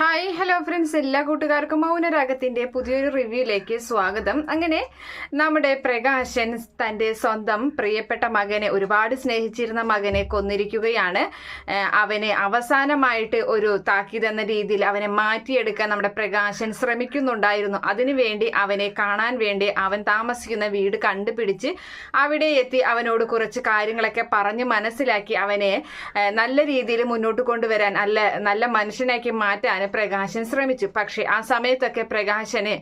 Hi hello friends, എല്ലാ കൂട്ടുകാർക്കും മൗനരാഗത്തിന്റെ പുതിയൊരു റിവ്യൂയിലേക്ക് സ്വാഗതം. അങ്ങനെ നമ്മുടെ പ്രകാശൻ തന്റെ സ്വന്തം പ്രിയപ്പെട്ട മകനെ, ഒരുപാട് സ്നേഹിച്ചിരുന്ന മകനെ കൊന്നിരിക്കുകയാണ്. അവനെ അവസാനമായിട്ട് ഒരു താക്കീത് എന്ന രീതിയിൽ അവനെ മാറ്റിയെടുക്കാൻ നമ്മുടെ പ്രകാശൻ ശ്രമിക്കുന്നുണ്ടായിരുന്നു. അതിനുവേണ്ടി അവനെ കാണാൻ വേണ്ടി അവൻ താമസിക്കുന്ന വീട് കണ്ടുപിടിച്ച് അവിടെ എത്തി അവനോട് കുറച്ച് കാര്യങ്ങളൊക്കെ പറഞ്ഞ് മനസ്സിലാക്കി അവനെ നല്ല രീതിയിൽ മുന്നോട്ട് കൊണ്ടുവരാൻ, നല്ല മനുഷ്യനാക്കി മാറ്റാൻ പ്രകാശൻ ശ്രമിച്ചു. പക്ഷെ ആ സമയത്തൊക്കെ പ്രകാശന്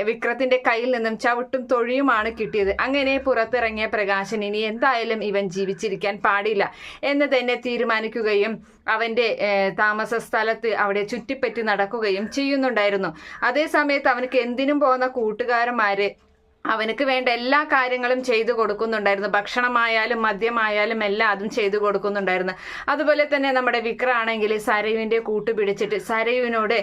വിക്രത്തിന്റെ കയ്യിൽ നിന്നും ചവിട്ടും തൊഴിയുമാണ് കിട്ടിയത്. അങ്ങനെ പുറത്തിറങ്ങിയ പ്രകാശൻ ഇനി എന്തായാലും ഇവൻ ജീവിച്ചിരിക്കാൻ പാടില്ല എന്ന് തന്നെ തീരുമാനിക്കുകയും അവന്റെ താമസ സ്ഥലത്ത് അവിടെ ചുറ്റിപ്പറ്റി നടക്കുകയും ചെയ്യുന്നുണ്ടായിരുന്നു. അതേ സമയത്ത് അവനക്ക് എന്തിനും പോകുന്ന കൂട്ടുകാരന്മാര് അവനക്ക് വേണ്ട എല്ലാ കാര്യങ്ങളും ചെയ്തു കൊടുക്കുന്നുണ്ടായിരുന്നു. ഭക്ഷണമായാലും മദ്യമായാലും എല്ലാം അതും ചെയ്തു കൊടുക്കുന്നുണ്ടായിരുന്നു. അതുപോലെ തന്നെ നമ്മുടെ വിക്രമാണെങ്കിൽ സരയുവിന്റെ കൂട്ടുപിടിച്ചിട്ട് സരയുവിനോട്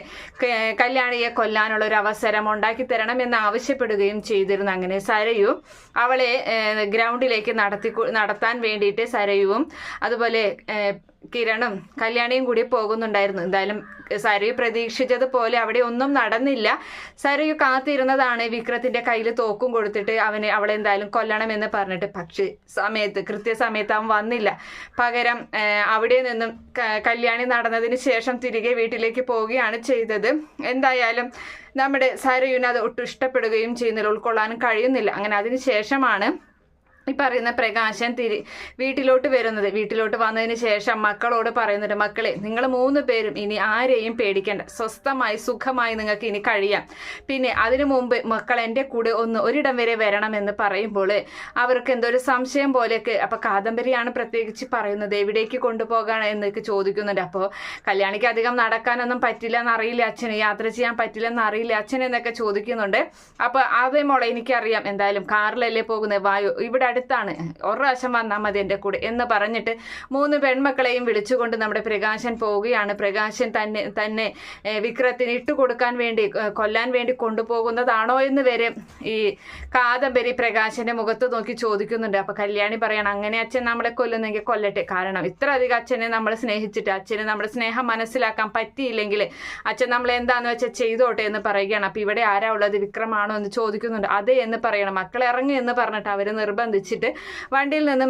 കല്യാണിയെ കൊല്ലാനുള്ള ഒരു അവസരം ഉണ്ടാക്കി തരണം എന്ന് ആവശ്യപ്പെടുകയും ചെയ്തിരുന്നു. അങ്ങനെ സരയു അവളെ ഗ്രൗണ്ടിലേക്ക് നടത്താൻ വേണ്ടിയിട്ട് സരയുവും അതുപോലെ കിരണും കല്യാണിയും കൂടി പോകുന്നുണ്ടായിരുന്നു. എന്തായാലും സരയു പ്രതീക്ഷിച്ചതുപോലെ അവിടെ ഒന്നും നടന്നില്ല. സരയു കാത്തിരുന്നതാണ് വിക്രത്തിന്റെ കയ്യിൽ തോക്കും കൊടുത്തിട്ട് അവളെ എന്തായാലും കൊല്ലണമെന്ന് പറഞ്ഞിട്ട്. പക്ഷേ കൃത്യസമയത്ത് അവൻ വന്നില്ല. പകരം അവിടെ നിന്നും കല്യാണി നടന്നതിന് ശേഷം തിരികെ വീട്ടിലേക്ക് പോവുകയാണ് ചെയ്തത്. എന്തായാലും നമ്മുടെ സരയുവിന് അത് ഒട്ടും ഇഷ്ടപ്പെടുകയും ചെയ്യുന്നില്ല, ഉൾക്കൊള്ളാനും കഴിയുന്നില്ല. അങ്ങനെ അതിന് ശേഷമാണ് ഈ പറയുന്ന പ്രകാശൻ വീട്ടിലോട്ട് വരുന്നത്. വീട്ടിലോട്ട് വന്നതിന് ശേഷം മക്കളോട് പറയുന്നുണ്ട്, മക്കളെ നിങ്ങൾ 3 പേരും ഇനി ആരെയും പേടിക്കേണ്ട, സ്വസ്ഥമായി സുഖമായി നിങ്ങൾക്ക് ഇനി കഴിയാം. പിന്നെ അതിനു മുമ്പ് മക്കൾ എൻ്റെ കൂടെ ഒരിടം വരെ വരണമെന്ന് പറയുമ്പോൾ അവർക്ക് എന്തോ ഒരു സംശയം പോലെയൊക്കെ. അപ്പൊ കാദംബരിയാണ് പ്രത്യേകിച്ച് പറയുന്നത്, എവിടേക്ക് കൊണ്ടുപോകാൻ എന്നൊക്കെ ചോദിക്കുന്നുണ്ട്. അപ്പോൾ കല്യാണിക്ക് അധികം നടക്കാനൊന്നും പറ്റില്ല എന്നറിയില്ല, അച്ഛന് യാത്ര ചെയ്യാൻ പറ്റില്ലെന്ന് അറിയില്ല അച്ഛൻ എന്നൊക്കെ ചോദിക്കുന്നുണ്ട്. അപ്പൊ അതേ മോളെ എനിക്കറിയാം, എന്തായാലും കാറിലല്ലേ പോകുന്നത്, വായു ഇവിടെ അടുത്താണ്, ഒരു പ്രാവശ്യം വന്നാൽ മതി എൻ്റെ കൂടെ എന്ന് പറഞ്ഞിട്ട് 3 പെൺമക്കളെയും വിളിച്ചുകൊണ്ട് നമ്മുടെ പ്രകാശൻ പോവുകയാണ്. പ്രകാശൻ തന്നെ വിക്രത്തിന് ഇട്ടുകൊടുക്കാൻ വേണ്ടി, കൊല്ലാൻ വേണ്ടി കൊണ്ടുപോകുന്നതാണോ എന്ന് വരെ ഈ കാദംബരി പ്രകാശന്റെ മുഖത്ത് നോക്കി ചോദിക്കുന്നുണ്ട്. അപ്പൊ കല്യാണി പറയണം, അങ്ങനെ അച്ഛൻ നമ്മളെ കൊല്ലുന്നെങ്കിൽ കൊല്ലട്ടെ, കാരണം ഇത്ര അധികം അച്ഛനെ നമ്മൾ സ്നേഹിച്ചിട്ട് അച്ഛന് നമ്മുടെ സ്നേഹം മനസ്സിലാക്കാൻ പറ്റിയില്ലെങ്കിൽ അച്ഛൻ നമ്മളെ എന്താന്ന് വെച്ചാൽ ചെയ്തോട്ടെ എന്ന് പറയുകയാണ്. അപ്പൊ ഇവിടെ ആരാ ഉള്ളത്, വിക്രമാണോ എന്ന് ചോദിക്കുന്നുണ്ട്. അതെ എന്ന് പറയണം. മക്കൾ ഇറങ്ങി എന്ന് പറഞ്ഞിട്ട് അവര് നിർബന്ധിച്ചിട്ട് വണ്ടിയിൽ നിന്നും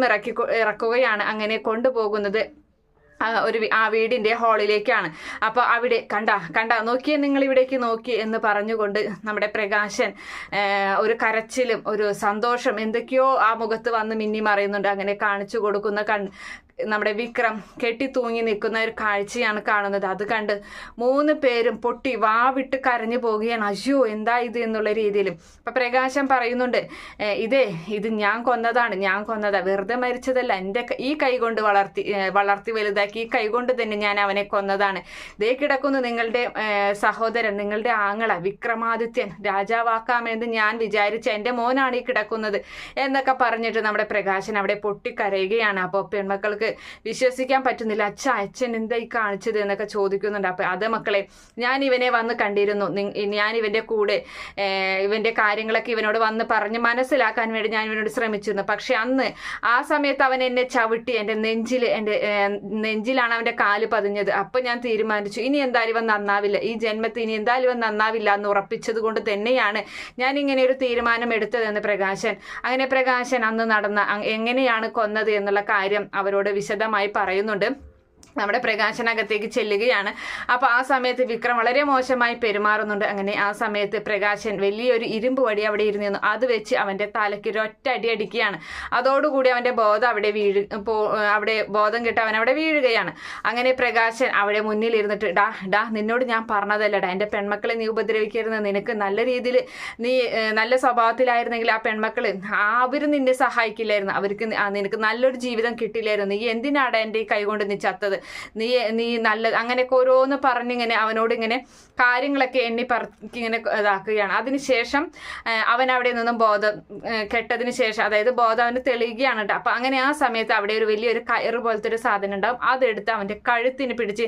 ഇറക്കുകയാണ്. അങ്ങനെ കൊണ്ടുപോകുന്നത് ആ വീടിന്റെ ഹാളിലേക്കാണ്. അപ്പൊ അവിടെ കണ്ട നോക്കിയേ, നിങ്ങൾ ഇവിടേക്ക് നോക്കി എന്ന് പറഞ്ഞുകൊണ്ട് നമ്മുടെ പ്രകാശൻ ഒരു കരച്ചിലും ഒരു സന്തോഷം എന്തൊക്കെയോ ആ മുഖത്ത് വന്ന് മിന്നി മറയുന്നുണ്ട്. അങ്ങനെ കാണിച്ചു കൊടുക്കുന്ന നമ്മുടെ വിക്രം കെട്ടിത്തൂങ്ങി നിൽക്കുന്ന ഒരു കാഴ്ചയാണ് കാണുന്നത്. അത് കണ്ട് 3 പേരും പൊട്ടി വാവിട്ട് കരഞ്ഞു പോവുകയാണ്. അയ്യോ എന്താ ഇത് എന്നുള്ള രീതിയിൽ. അപ്പൊ പ്രകാശൻ പറയുന്നുണ്ട്, ഇത് ഞാൻ കൊന്നതാ, വെറുതെ മരിച്ചതല്ല, എൻ്റെ ഈ കൈ കൊണ്ട് വളർത്തി വലുതാക്കി ഈ കൈ കൊണ്ട് തന്നെ ഞാൻ അവനെ കൊന്നതാണ്. ദേ കിടക്കുന്നു നിങ്ങളുടെ സഹോദരൻ, നിങ്ങളുടെ ആങ്ങള വിക്രമാദിത്യൻ, രാജാവാക്കാമെന്ന് ഞാൻ വിചാരിച്ച എൻ്റെ മോനാണ് ഈ കിടക്കുന്നത് എന്നൊക്കെ പറഞ്ഞിട്ട് നമ്മുടെ പ്രകാശൻ അവിടെ പൊട്ടിക്കരയുകയാണ്. അപ്പോൾ പെൺമക്കൾക്ക് വിശ്വസിക്കാൻ പറ്റുന്നില്ല. അച്ഛൻ എന്താ ഈ കാണിച്ചത് എന്നൊക്കെ ചോദിക്കുന്നുണ്ട്. അപ്പൊ അത് മക്കളെ, ഞാൻ ഇവനെ വന്ന് കണ്ടിരുന്നു, ഞാൻ ഇവന്റെ കൂടെ ഇവന്റെ കാര്യങ്ങളൊക്കെ ഇവനോട് വന്ന് പറഞ്ഞ് മനസ്സിലാക്കാൻ വേണ്ടി ഞാൻ ഇവനോട് ശ്രമിച്ചിരുന്നു. പക്ഷെ അന്ന് ആ സമയത്ത് അവൻ എന്നെ ചവിട്ടി എൻ്റെ നെഞ്ചിലാണ് അവന്റെ കാല് പതിഞ്ഞത്. അപ്പൊ ഞാൻ തീരുമാനിച്ചു, ഇനി എന്തായാലും ഇവൻ നന്നാവില്ല, ഈ ജന്മത്തിൽ ഇനി എന്തായാലും ഇവൻ നന്നാവില്ല എന്ന് ഉറപ്പിച്ചത് കൊണ്ട് തന്നെയാണ് ഞാൻ ഇങ്ങനെ ഒരു തീരുമാനം എടുത്തതെന്ന് പ്രകാശൻ. അങ്ങനെ പ്രകാശൻ അന്ന് നടന്ന എങ്ങനെയാണ് കൊന്നത് എന്നുള്ള കാര്യം അവരോട് വിശദമായി പറയുന്നുണ്ട്. നമ്മുടെ പ്രകാശനകത്തേക്ക് ചെല്ലുകയാണ്. അപ്പൊ ആ സമയത്ത് വിക്രം വളരെ മോശമായി പെരുമാറുന്നുണ്ട്. അങ്ങനെ ആ സമയത്ത് പ്രകാശൻ വലിയൊരു ഇരുമ്പ് വടി അവിടെ ഇരുന്നു, അത് വെച്ച് അവന്റെ തലയ്ക്ക് ഒരൊറ്റ അടി അടിക്കുകയാണ്. അതോടുകൂടി അവന്റെ ബോധം അവിടെ ബോധം കിട്ടി അവൻ അവിടെ വീഴുകയാണ്. അങ്ങനെ പ്രകാശൻ അവിടെ മുന്നിൽ ഇരുന്നിട്ട്, ഡാ നിന്നോട് ഞാൻ പറഞ്ഞതല്ലടാ, എൻ്റെ പെൺമക്കളെ നീ ഉപദ്രവിക്കരുത്, നിനക്ക് നല്ല രീതിയിൽ നീ നല്ല സ്വഭാവത്തിലായിരുന്നെങ്കിൽ ആ പെൺമക്കള് അവര് നിന്നെ സഹായിക്കില്ലായിരുന്നു, അവർക്ക് നിനക്ക് നല്ലൊരു ജീവിതം കിട്ടില്ലായിരുന്നു, നീ എന്തിനാടാ എൻ്റെ ഈ കൈകൊണ്ട് നീ ചത്തത്, നീ നല്ല അങ്ങനെയൊക്കെ ഓരോന്ന് പറഞ്ഞിങ്ങനെ അവനോട് ഇങ്ങനെ കാര്യങ്ങളൊക്കെ ഇങ്ങനെ ഇതാക്കുകയാണ്. അതിനുശേഷം അവൻ അവിടെ നിന്നും ബോധം കെട്ടതിന് ശേഷം, അതായത് ബോധം അവന് തെളിയുകയാണ് കേട്ടോ. അപ്പൊ അങ്ങനെ ആ സമയത്ത് അവിടെ ഒരു വലിയൊരു കയറ് പോലത്തെ ഒരു സാധനം ഉണ്ടാവും, അതെടുത്ത് അവന്റെ കഴുത്തിന് പിടിച്ച്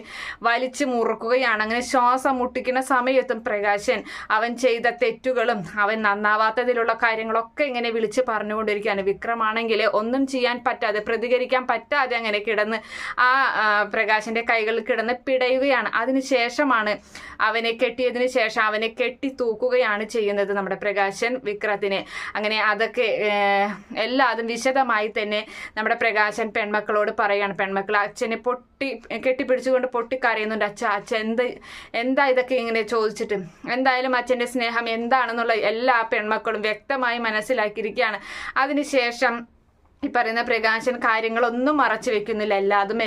വലിച്ചു മുറുക്കുകയാണ്. അങ്ങനെ ശ്വാസം മുട്ടിക്കുന്ന സമയത്തും പ്രകാശൻ അവൻ ചെയ്ത തെറ്റുകളും അവൻ നന്നാവാത്തതിലുള്ള കാര്യങ്ങളൊക്കെ ഇങ്ങനെ വിളിച്ച് പറഞ്ഞുകൊണ്ടിരിക്കുകയാണ്. വിക്രമാണെങ്കിൽ ഒന്നും ചെയ്യാൻ പറ്റാതെ, പ്രതികരിക്കാൻ പറ്റാതെ അങ്ങനെ കിടന്ന് ആ പ്രകാശിന്റെ കൈകളിൽ കിടന്ന് പിടയുകയാണ്. അതിനുശേഷമാണ് അവനെ കെട്ടിയതിനു ശേഷം അവനെ കെട്ടി തൂക്കുകയാണ് ചെയ്യുന്നത് നമ്മുടെ പ്രകാശൻ വിക്രത്തിനെ. അങ്ങനെ അതൊക്കെ എല്ലാതും വിശദമായി തന്നെ നമ്മുടെ പ്രകാശൻ പെൺമക്കളോട് പറയാണ്. പെൺമക്കൾ അച്ഛനെ കെട്ടിപ്പിടിച്ചുകൊണ്ട് പൊട്ടിക്കരയുന്നുണ്ട്. അച്ഛൻ എന്താ ഇതൊക്കെ ഇങ്ങനെ ചോദിച്ചിട്ട്. എന്തായാലും അച്ഛന്റെ സ്നേഹം എന്താണെന്നുള്ള എല്ലാ പെൺമക്കളും വ്യക്തമായി മനസ്സിലാക്കിയിരിക്കുകയാണ്. അതിനുശേഷം ഈ പറയുന്ന പ്രകാശൻ കാര്യങ്ങളൊന്നും മറച്ചു വെക്കുന്നില്ല.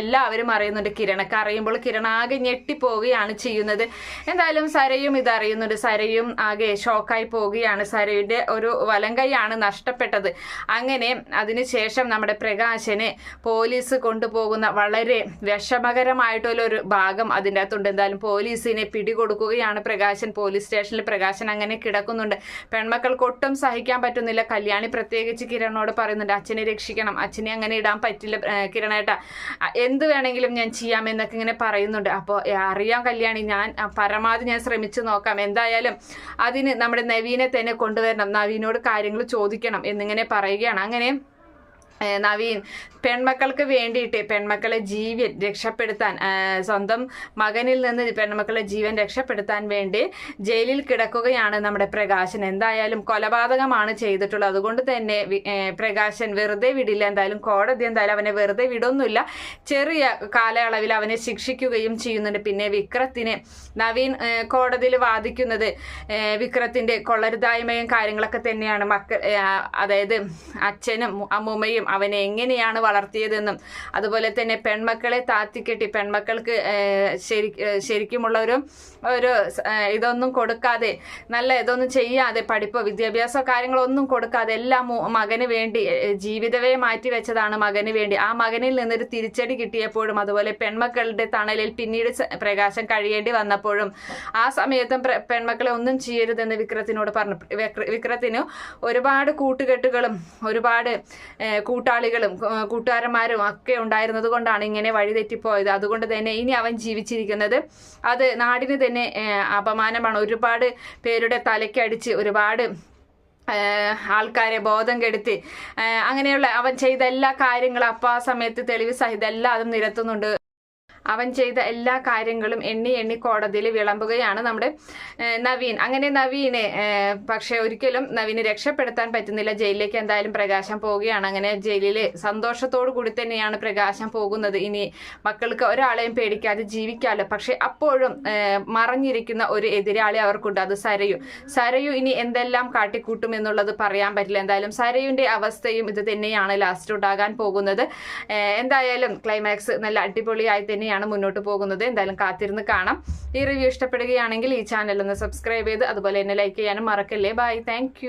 എല്ലാവരും അറിയുന്നുണ്ട്. കിരണക്ക് അറിയുമ്പോൾ കിരൺ ആകെ ഞെട്ടിപ്പോവുകയാണ് ചെയ്യുന്നത്. എന്തായാലും സരയും ഇതറിയുന്നുണ്ട്. സരയും ആകെ ഷോക്കായി പോവുകയാണ്. സരയുടെ ഒരു വലങ്കൈയാണ് നഷ്ടപ്പെട്ടത്. അങ്ങനെ അതിനുശേഷം നമ്മുടെ പ്രകാശനെ പോലീസ് കൊണ്ടുപോകുന്ന വളരെ വിഷമകരമായിട്ടുള്ളൊരു ഭാഗം അതിൻ്റെ അകത്തുണ്ട്. എന്തായാലും പോലീസിനെ പിടികൊടുക്കുകയാണ് പ്രകാശൻ. പോലീസ് സ്റ്റേഷനിൽ പ്രകാശൻ അങ്ങനെ കിടക്കുന്നുണ്ട്. പെൺമക്കൾക്ക് ഒട്ടും സഹിക്കാൻ പറ്റുന്നില്ല. കല്യാണി പ്രത്യേകിച്ച് കിരണോട് പറയുന്നുണ്ട്, അച്ഛനെ രക്ഷിക്കണം, അച്ഛനെ അങ്ങനെ ഇടാൻ പറ്റില്ല കിരണേട്ട, എന്ത് വേണമെങ്കിലും ഞാൻ ചെയ്യാമെന്നൊക്കെ ഇങ്ങനെ പറയുന്നുണ്ട്. അപ്പോൾ അറിയാം കല്യാണി, ഞാൻ പരമാവധി ഞാൻ ശ്രമിച്ചു നോക്കാം, എന്തായാലും അതിന് നമ്മുടെ നവീനെ തന്നെ കൊണ്ടുവരണം, നവീനോട് കാര്യങ്ങൾ ചോദിക്കണം എന്നിങ്ങനെ പറയുകയാണ്. അങ്ങനെ നവീൻ പെൺമക്കൾക്ക് വേണ്ടിയിട്ട് പെൺമക്കളെ ജീവൻ രക്ഷപ്പെടുത്താൻ, സ്വന്തം മകനിൽ നിന്ന് പെൺമക്കളെ ജീവൻ രക്ഷപ്പെടുത്താൻ വേണ്ടി ജയിലിൽ കിടക്കുകയാണ് നമ്മുടെ പ്രകാശൻ. എന്തായാലും കൊലപാതകമാണ് ചെയ്തിട്ടുള്ളത്. അതുകൊണ്ട് തന്നെ പ്രകാശൻ വെറുതെ വിടില്ല. എന്തായാലും കോടതി എന്തായാലും അവനെ വെറുതെ വിടൊന്നുമില്ല. ചെറിയ കാലയളവിൽ അവനെ ശിക്ഷിക്കുകയും ചെയ്യുന്നുണ്ട്. പിന്നെ വിക്രത്തിനെ നവീൻ കോടതിയിൽ വാദിക്കുന്നത് വിക്രത്തിന്റെ കൊള്ളരുതായ്മയും കാര്യങ്ങളൊക്കെ തന്നെയാണ്. അതായത് അച്ഛനും അമ്മൂമ്മയും അവനെ എങ്ങനെയാണ് വളർത്തിയതെന്നും അതുപോലെ തന്നെ പെൺമക്കളെ താത്തിക്കെട്ടി പെൺമക്കൾക്ക് ശരിക്കുമുള്ള ഒരു ഇതൊന്നും കൊടുക്കാതെ, നല്ല ഇതൊന്നും ചെയ്യാതെ, പഠിപ്പോ വിദ്യാഭ്യാസ കാര്യങ്ങളൊന്നും കൊടുക്കാതെ എല്ലാം മകന് വേണ്ടി ജീവിതവേ മാറ്റി വെച്ചതാണ് മകന് വേണ്ടി. ആ മകനിൽ നിന്നൊരു തിരിച്ചടി കിട്ടിയപ്പോഴും അതുപോലെ പെൺമക്കളുടെ തണലിൽ പിന്നീട് പ്രകാശം കഴിയേണ്ടി വന്നപ്പോഴും ആ സമയത്തും പെൺമക്കളെ ഒന്നും ചെയ്യരുതെന്ന് വിക്രത്തിനോട് പറഞ്ഞു. വിക്രത്തിന് ഒരുപാട് കൂട്ടുകെട്ടുകളും ഒരുപാട് കൂട്ടാളികളും കൂട്ടുകാരന്മാരും ഒക്കെ ഉണ്ടായിരുന്നത് കൊണ്ടാണ് ഇങ്ങനെ വഴിതെറ്റിപ്പോയത്. അതുകൊണ്ട് തന്നെ ഇനി അവൻ ജീവിച്ചിരിക്കുന്നത് അത് നാടിന് തന്നെ അപമാനമാണ്. ഒരുപാട് പേരുടെ തലയ്ക്കടിച്ച് ഒരുപാട് ആൾക്കാരെ ബോധം കെടുത്തി അങ്ങനെയുള്ള അവൻ ചെയ്ത എല്ലാ കാര്യങ്ങളും അപ്പോൾ ആ സമയത്ത് തെളിവ് സഹിതം എല്ലാതും നിരത്തുന്നുണ്ട്. അവൻ ചെയ്ത എല്ലാ കാര്യങ്ങളും എണ്ണി കോടതിയിൽ വിളമ്പുകയാണ് നമ്മുടെ നവീൻ. അങ്ങനെ നവീനെ പക്ഷെ ഒരിക്കലും നവീനെ രക്ഷപ്പെടുത്താൻ പറ്റുന്നില്ല. ജയിലിലേക്ക് എന്തായാലും പ്രകാശം പോവുകയാണ്. അങ്ങനെ ജയിലിൽ സന്തോഷത്തോടു കൂടി തന്നെയാണ് പ്രകാശം പോകുന്നത്. ഇനി മക്കൾക്ക് ഒരാളെയും പേടിക്കാതെ ജീവിക്കാമല്ലോ. പക്ഷെ അപ്പോഴും മറഞ്ഞിരിക്കുന്ന ഒരു എതിരാളി അവർക്കുണ്ട്, അത് സരയു ഇനി എന്തെല്ലാം കാട്ടിക്കൂട്ടും എന്നുള്ളത് പറയാൻ പറ്റില്ല. എന്തായാലും സരയുവിന്റെ അവസ്ഥയും ഇത് തന്നെയാണ് ലാസ്റ്റ് ഉണ്ടാകാൻ പോകുന്നത്. എന്തായാലും ക്ലൈമാക്സ് നല്ല അടിപൊളിയായി തന്നെയാണ് മുന്നോട്ട് പോകുന്നത്. എന്തായാലും കാത്തിരുന്ന് കാണാം. ഈ റിവ്യൂ ഇഷ്ടപ്പെടുകയാണെങ്കിൽ ഈ ചാനൽ ഒന്ന് സബ്സ്ക്രൈബ് ചെയ്ത് അതുപോലെ തന്നെ ലൈക്ക് ചെയ്യാനും മറക്കല്ലേ. By, thank